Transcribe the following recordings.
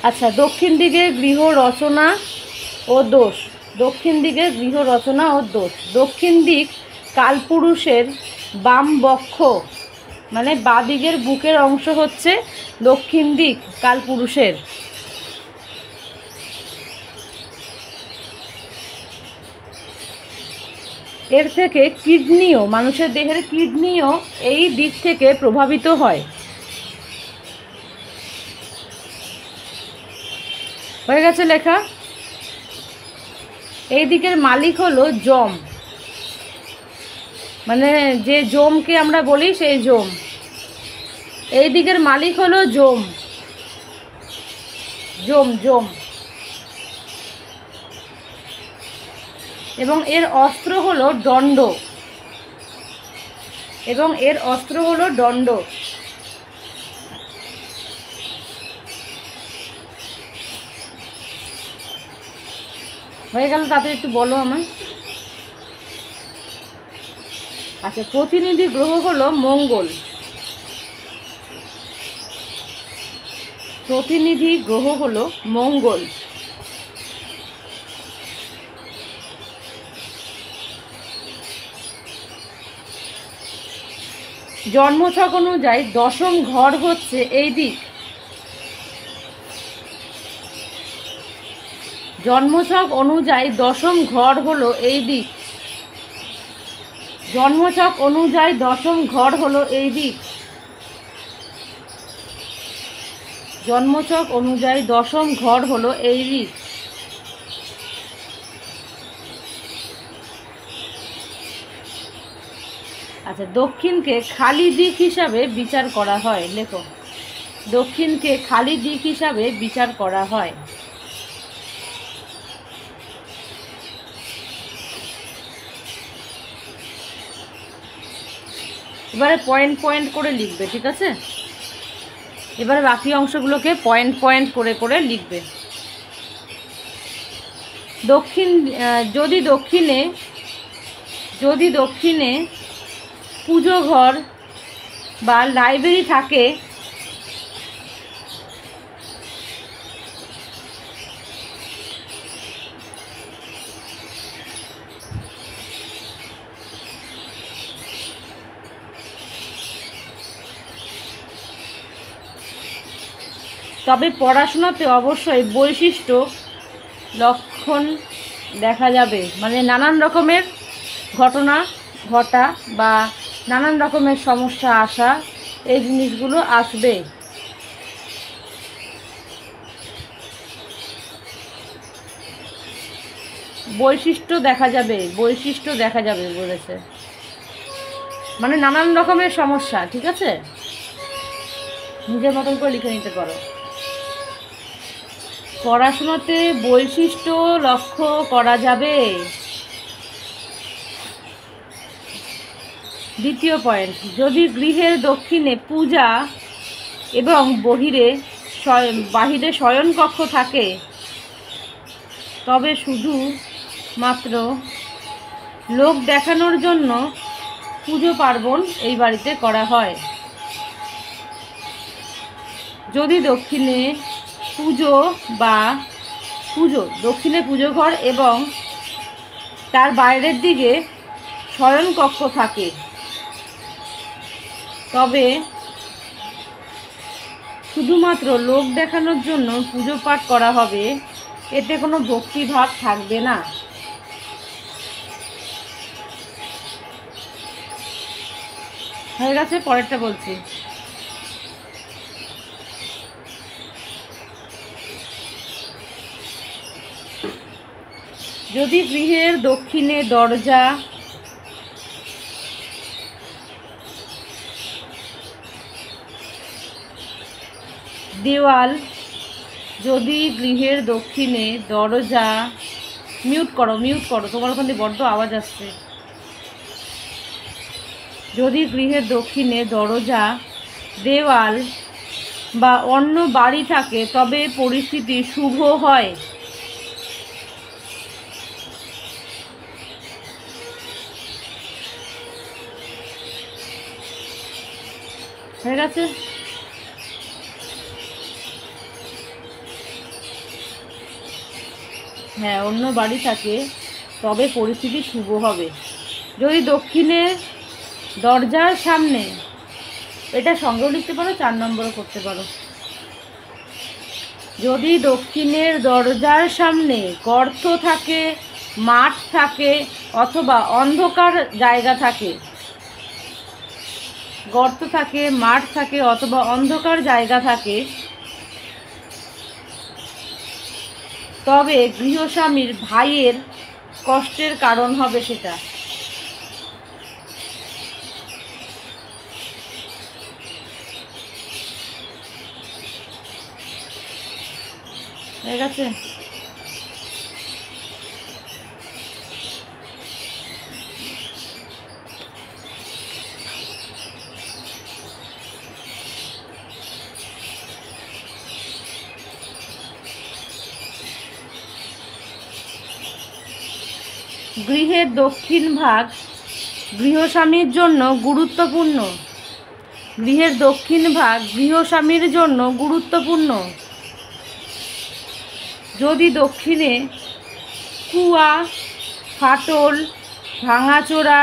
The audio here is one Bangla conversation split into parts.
আচ্ছা, দক্ষিণ দিকে গৃহ রচনা ও দোষ। দক্ষিণ দিকে গৃহ রচনা ও দোষ। দক্ষিণ দিক কালপুরুষের বাম বক্ষ, মানে বাদিকের বুকের অংশ হচ্ছে দক্ষিণ দিক কালপুরুষের। এর থেকে কিডনিও, মানুষের দেহের কিডনিও এই দিক থেকে প্রভাবিত হয়। হয়ে গেছে লেখা। এই দিকের মালিক হলো যম, মানে যে যমকে আমরা বলি সেই যম। এই দিকের মালিক হলো যম, যম যম। এবং এর অস্ত্র হলো দণ্ড, এবং এর অস্ত্র হলো দণ্ড। হয়ে গেল, তাতে একটু বলো আমায়। আচ্ছা, প্রতিনিধি গ্রহ হলো মঙ্গল। প্রতিনিধি গ্রহ হলো মঙ্গল। জন্মছক অনুযায়ী দশম ঘর হচ্ছে এই দিক। জন্মছক অনুযায়ী দশম ঘর হলো এই দিক। জন্মছক অনুযায়ী দশম ঘর হলো এই দিক। জন্মছক অনুযায়ী দশম ঘর হলো এই দিক। আচ্ছা, দক্ষিণকে খালি দিক হিসাবে বিচার করা হয়। লেখো, দক্ষিণকে খালি দিক হিসাবে বিচার করা হয়। এবারে পয়েন্ট পয়েন্ট করে লিখবে, ঠিক আছে? এবারে বাকি অংশগুলোকে পয়েন্ট পয়েন্ট করে করে লিখবে। দক্ষিণ, যদি দক্ষিণে পুজো ঘর বা লাইব্রেরি থাকে, তবে পড়াশোনাতে অবশ্যই বৈশিষ্ট্য লক্ষণ দেখা যাবে, মানে নানান রকমের ঘটনা ঘটা বা নানান রকমের সমস্যা আসা, এই জিনিসগুলো আসবে। বৈশিষ্ট্য দেখা যাবে, বৈশিষ্ট্য দেখা যাবে বলেছে, মানে নানান রকমের সমস্যা। ঠিক আছে, নিজের মতন করে লিখে নিতে পারো। পড়াশোনাতে বৈশিষ্ট্য লক্ষ্য করা যাবে। দ্বিতীয় পয়েন্ট, যদি গৃহের দক্ষিণে পূজা এবং বাহিরে শয়নকক্ষ থাকে, তবে শুধু মাত্র লোক দেখানোর জন্য পুজো পার্বণ এই বাড়িতে করা হয়। যদি দক্ষিণে দক্ষিণে পুজো ঘর এবং তার বাইরের দিকে শয়নকক্ষ থাকে, তবে শুধুমাত্র লোক দেখানোর জন্য পুজো পাঠ করা হবে, এতে কোনো ভক্তিভাব থাকবে না। হয়ে গেছে, পরেরটা বলছি। যদি গৃহের দক্ষিণে দরজা, দেওয়াল, যদি গৃহের দক্ষিণে দরজা, মিউট করো তোমার ওখানে বড্ড আওয়াজ আসছে। যদি গৃহের দক্ষিণে দরজা, দেওয়াল বা অন্য বাড়ি থাকে, তবে পরিস্থিতি শুভ হয়। হয়ে গেছে। হ্যাঁ, অন্য বাড়ি থাকে তবে পরিস্থিতি শুভ হবে। যদি দক্ষিণের দরজার সামনে, এটা সঙ্গেও লিখতে পারো, 4 নম্বরও করতে পারো। যদি দক্ষিণের দরজার সামনে গর্ত থাকে, মাঠ থাকে অথবা অন্ধকার জায়গা থাকে, গর্ত থাকে, মাঠ থাকে অথবা অন্ধকার জায়গা থাকে, তবে গৃহস্বামীর ভাইয়ের কষ্টের কারণ হবে সেটা। ঠিক আছে? গৃহের দক্ষিণ ভাগ গৃহস্বামীর জন্য গুরুত্বপূর্ণ। গৃহের দক্ষিণ ভাগ গৃহস্বামীর জন্য গুরুত্বপূর্ণ। যদি দক্ষিণে কুয়া, ফাটল, ভাঙাচোরা,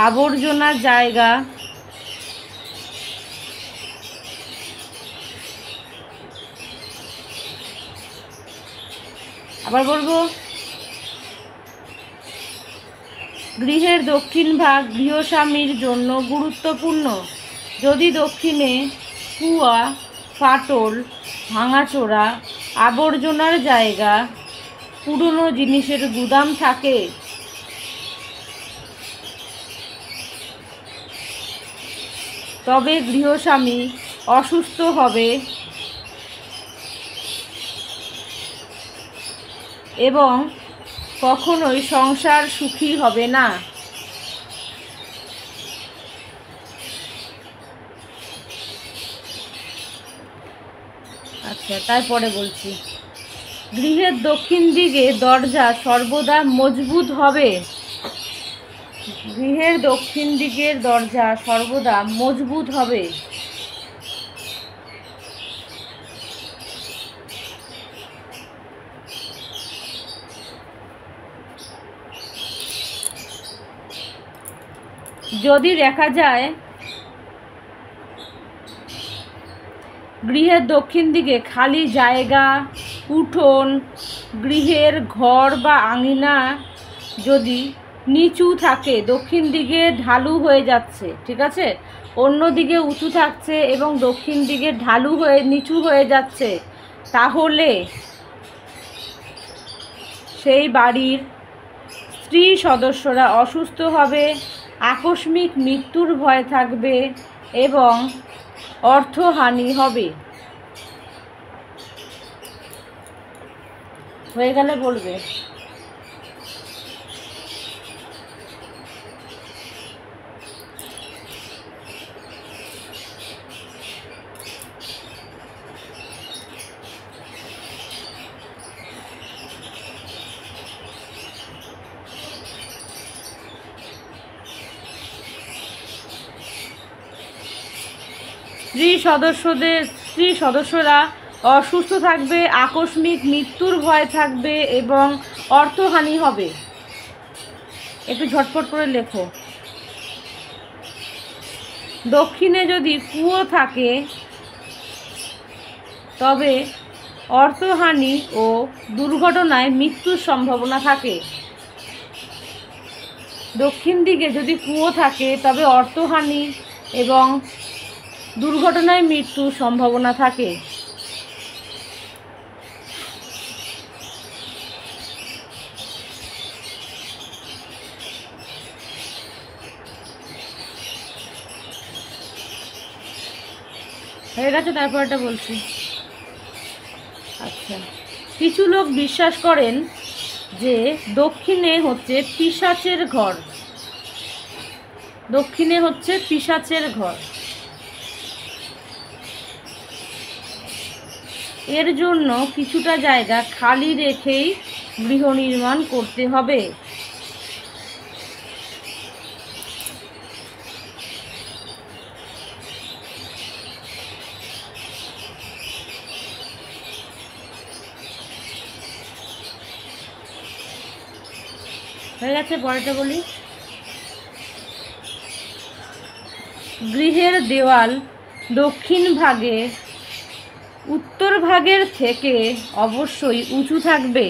আবর্জনার জায়গা, আবার বলবো, গৃহের দক্ষিণ ভাগ গৃহস্বামীর জন্য গুরুত্বপূর্ণ। যদি দক্ষিণে কুয়া, ফাটল, ভাঙাচোরা, আবর্জনার জায়গা, পুরনো জিনিসের গুদাম থাকে, তবে গৃহস্বামী অসুস্থ হবে এবং কখনোই সংসার সুখী হবে না। আচ্ছা, তারপরে বলছি, গৃহের দক্ষিণ দিকে দরজা সর্বদা মজবুত হবে। গৃহের দক্ষিণ দিকের দরজা সর্বদা মজবুত হবে। যদি দেখা যায় গৃহের দক্ষিণ দিকে খালি জায়গা, উঠোন, গৃহের ঘর বা আঙিনা যদি নিচু থাকে, দক্ষিণ দিকে ঢালু হয়ে যাচ্ছে, ঠিক আছে, অন্য দিকে উঁচু থাকছে এবং দক্ষিণ দিকে ঢালু হয়ে নিচু হয়ে যাচ্ছে, তাহলে সেই বাড়ির স্ত্রী সদস্যরা অসুস্থ হবে, আকস্মিক মৃত্যুর ভয় থাকবে এবং অর্থহানি হবে। হয়ে গেলে বলবে। স্ত্রী সদস্যরা অসুস্থ থাকবে, আকস্মিক মৃত্যুর ভয় থাকবে এবং অর্থহানি হবে। একটু ঝটপট করে লেখো। দক্ষিণে যদি কুয়ো থাকে তবে অর্থহানি ও দুর্ঘটনায় মৃত্যুর সম্ভাবনা থাকে। দক্ষিণ দিকে যদি কুয়ো থাকে তবে অর্থহানি এবং দুর্ঘটনায় মৃত্যুর সম্ভাবনা থাকে। হয়ে গেছে? তারপরটা বলছি। আচ্ছা, কিছু লোক বিশ্বাস করেন যে দক্ষিণে হচ্ছে পিশাচের ঘর। দক্ষিণে হচ্ছে পিশাচের ঘর। এর জন্য কিছুটা জায়গা খালি রেখেই গৃহ নির্মাণ করতে হবে। হয়ে গেছে। পরেরটা বলি, গৃহের দেওয়াল দক্ষিণ ভাগে উত্তর ভাগের থেকে অবশ্যই উঁচু থাকবে।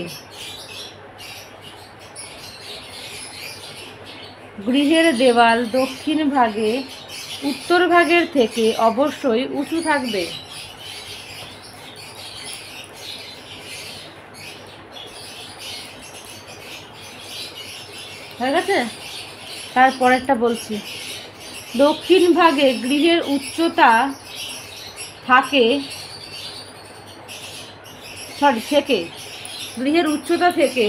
গৃহের দেওয়াল দক্ষিণ ভাগে উত্তর ভাগের থেকে অবশ্যই উঁচু থাকবে। হয়ে গেছে। তারপরেরটা বলছি, দক্ষিণ ভাগে গৃহের উচ্চতা থাকে গৃহের উচ্চতা থেকে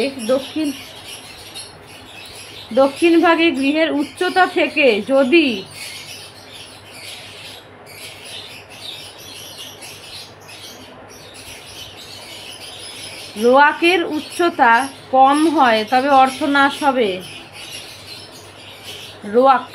দক্ষিণ ভাগে গৃহের উচ্চতা থেকে যদি রোয়াকের উচ্চতা কম হয় তবে অর্থনাশ হবে। রোয়াক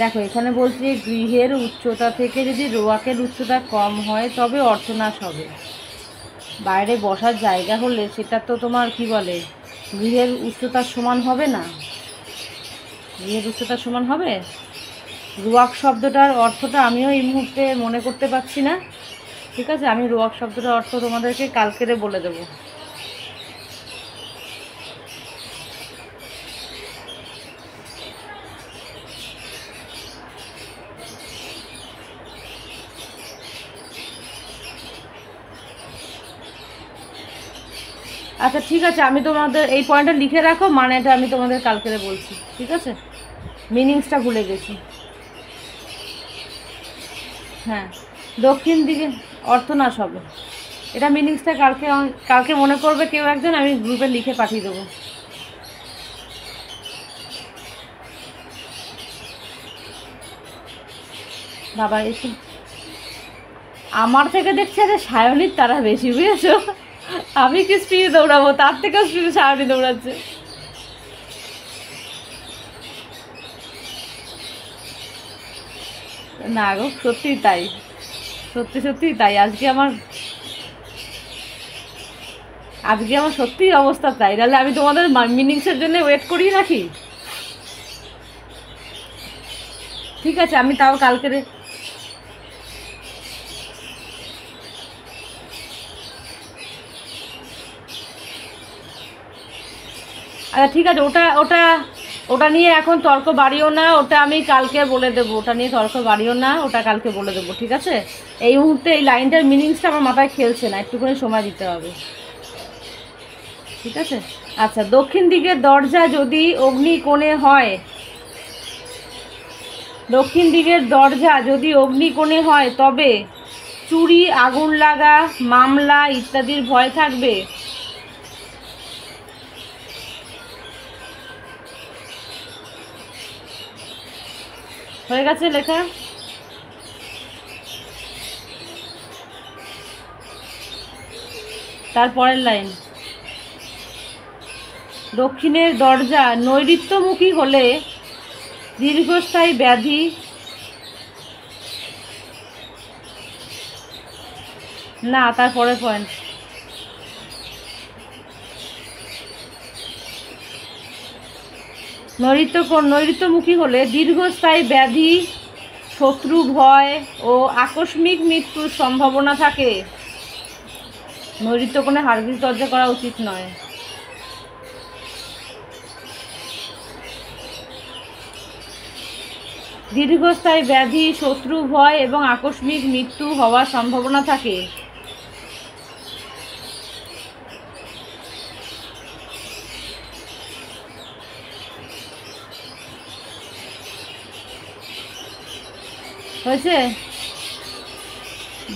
দেখো, এখানে বলছি গৃহের উচ্চতা থেকে যদি রোয়াকের উচ্চতা কম হয় তবে অর্থনাশ হবে। বাইরে বসার জায়গা হলে সেটা তো তোমার কি বলে, গৃহের উচ্চতার সমান হবে না। গৃহের উচ্চতার সমান হবে। রোয়াক শব্দটার অর্থটা আমিও এই মুহূর্তে মনে করতে পারছি না। ঠিক আছে, আমি রোয়াক শব্দটার অর্থ তোমাদেরকে কালকেরে বলে দেবো। আচ্ছা ঠিক আছে, আমি তোমাদের এই পয়েন্টটা লিখে রাখো, মানেটা আমি তোমাদের কালকেরে বলছি। ঠিক আছে, মিনিংসটা ভুলে গেছি। হ্যাঁ, দক্ষিণ দিকে অর্থনাশ হবে, এটা মিনিংসটা কালকে মনে করবে কেউ একজন, আমি গ্রুপে লিখে পাঠিয়ে দেবো। বাবা একটু আমার থেকে দেখছে যে সায়নীর তারা বেশি, বুঝেছো? আমি কি স্পিডে দৌড়াবো, তার থেকেও স্পিডে সায়নী দৌড়াচ্ছে। না গো, সত্যিই তাই, সত্যিই তাই। আজকে আমার সত্যিই অবস্থা তাই। তাহলে আমি তোমাদের মিনিংসের জন্য ওয়েট করিয়ে রাখি। ঠিক আছে, আমি তাও কালকের আচ্ছা ঠিক আছে, ওটা নিয়ে এখন তর্ক বাড়িও না, ওটা আমি কালকে বলে দেবো। ওটা নিয়ে তর্ক বাড়িও না, ওটা কালকে বলে দেবো। ঠিক আছে, এই মুহূর্তে এই লাইনটার মিনিংসটা আমার মাথায় খেলছে না, একটুখানি সময় দিতে হবে। ঠিক আছে। আচ্ছা, দক্ষিণ দিকের দরজা যদি অগ্নিকোণে হয়, দক্ষিণ দিকের দরজা যদি অগ্নিকোণে হয় তবে চুরি, আগুন লাগা, মামলা ইত্যাদির ভয় থাকবে। হয়ে গেছে লেখা। তারপরের লাইন, দক্ষিণের দরজা নৈঋত্যমুখী হলে দীর্ঘস্থায়ী ব্যাধি না। তারপরের পয়েন্ট, নৈঋত্যমুখী হলে দীর্ঘস্থায়ী ব্যাধি, শত্রু ভয় ও আকস্মিক মৃত্যুর সম্ভাবনা থাকে। নৈঋত্যকোণে হাড়গিজ দরজা করা উচিত নয়। দীর্ঘস্থায়ী ব্যাধি, শত্রু ভয় এবং আকস্মিক মৃত্যু হওয়ার সম্ভাবনা থাকে। হয়েছে।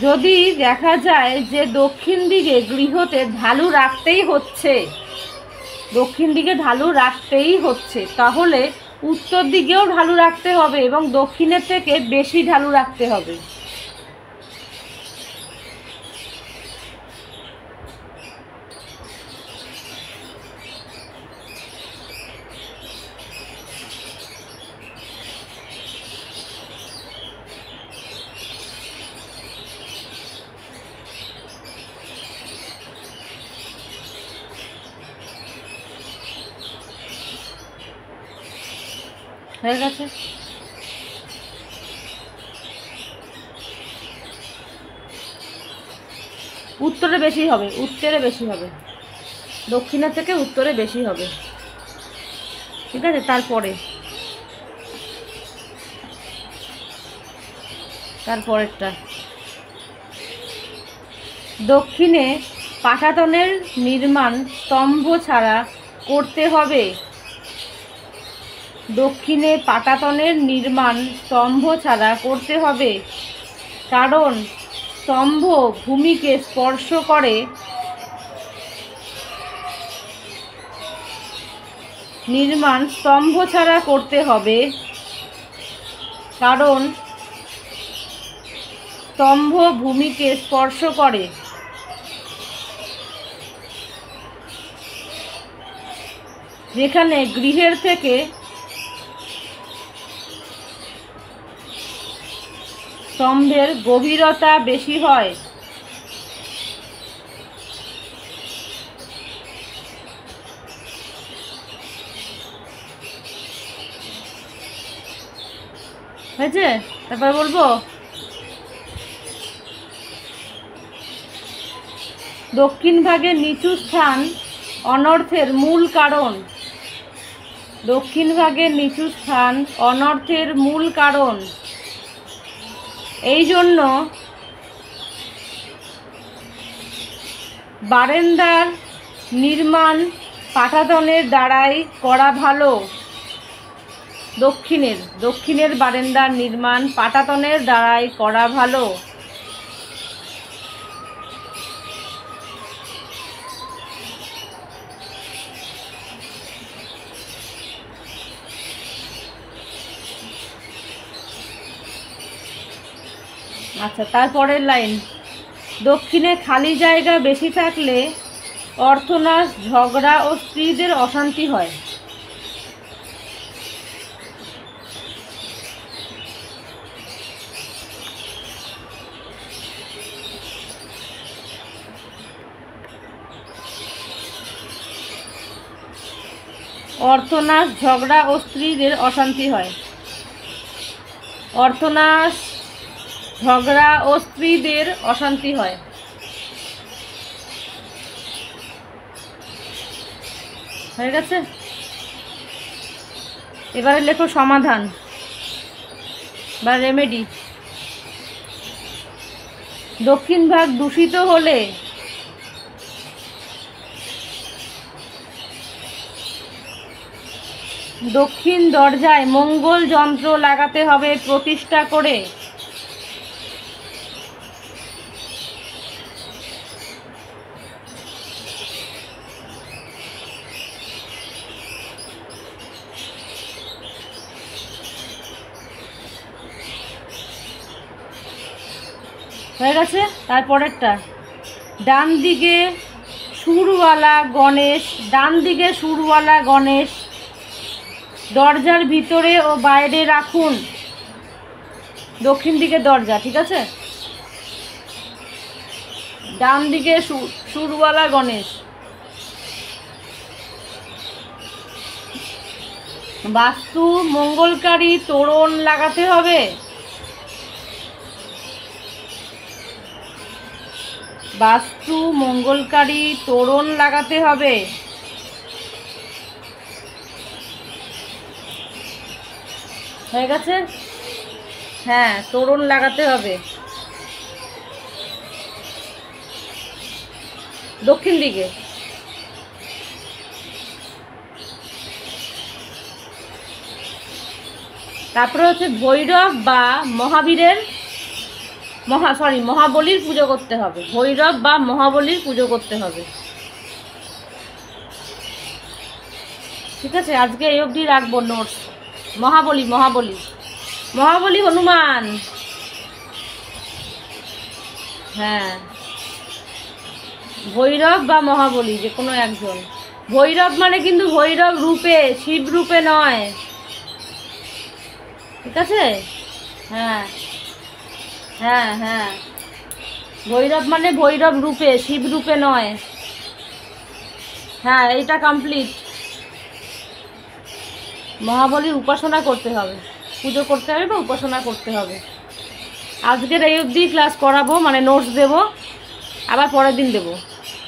যদি দেখা যায় যে দক্ষিণ দিকে গৃহতে ঢালু রাখতেই হচ্ছে, তাহলে উত্তর দিকেও ঢালু রাখতে হবে এবং দক্ষিণের থেকে বেশি ঢালু রাখতে হবে। হয়ে গেছে। উত্তরে বেশি হবে, উত্তরে বেশি হবে, দক্ষিণের থেকে উত্তরে বেশি হবে। ঠিক আছে, তারপরেরটা দক্ষিণে পাটাতনের নির্মাণ স্তম্ভ ছাড়া করতে হবে। দক্ষিণে পাটাতনের নির্মাণ স্তম্ভ ছাড়া করতে হবে, কারণ স্তম্ভ ভূমিকে স্পর্শ করে। নির্মাণ স্তম্ভ ছাড়া করতে হবে, কারণ স্তম্ভ ভূমিকে স্পর্শ করে। যেখানে গৃহের থেকে স্তম্ভের গভীরতা বেশি হয়। হয়েছে? তারপর বলবো দক্ষিণ ভাগের নিচু স্থান অনর্থের মূল কারণ। দক্ষিণ ভাগের নিচু স্থান অনর্থের মূল কারণ। এই জন্য বারান্দার নির্মাণ পাটাতনের দ্বারাই করা ভালো। দক্ষিণের বারান্দার নির্মাণ পাটাতনের দ্বারাই করা ভালো। আচ্ছা, তারপরের লাইন দক্ষিণে খালি জায়গা বেশি থাকলে অর্থনাশ, ঝগড়া ও স্ত্রীদের অশান্তি হয়। অর্থনাশ, ঝগড়া ও স্ত্রীদের অশান্তি হয়। অর্থনাশ, ঝগড়া ও স্ত্রীদের অশান্তি হয়। হয়ে গেছে? এবারে লেখো সমাধান বা রেমেডি। দক্ষিণ ভাগ দূষিত হলে দক্ষিণ দরজায় মঙ্গল যন্ত্র লাগাতে হবে প্রতিষ্ঠা করে। হয়ে গেছে? তারপরেরটা ডান দিকে সুরওয়ালা গণেশ দরজার ভিতরে ও বাইরে রাখুন। দক্ষিণ দিকে দরজা, ঠিক আছে? ডান দিকে সুরওয়ালা গণেশ। বাস্তু মঙ্গলকারী তোরণ লাগাতে হবে। বাস্তু মঙ্গলকারী তোরণ লাগাতে হবে। হয়ে গেছে? হ্যাঁ, তোরণ লাগাতে হবে দক্ষিণ দিকে। তারপরে হচ্ছে ভৈরব বা মহাবলীর পুজো করতে হবে। ভৈরব বা মহাবলীর পুজো করতে হবে। ঠিক আছে, আজকে এই অবধি রাখবো নোটস। মহাবলী হনুমান। হ্যাঁ, ভৈরব বা মহাবলী যে কোনো একজন। ভৈরব মানে কিন্তু ভৈরব রূপে, শিব রূপে নয়। ঠিক আছে? হ্যাঁ হ্যাঁ হ্যাঁ, ভৈরব মানে ভৈরব রূপে, শিব রূপে নয়। হ্যাঁ, এইটা কমপ্লিট। মহাবলীর উপাসনা করতে হবে, পুজো করতে হবে বা উপাসনা করতে হবে। আজকের এই অবধি ক্লাস করাবো, মানে নোটস দেবো, আবার পরের দিন দেবো।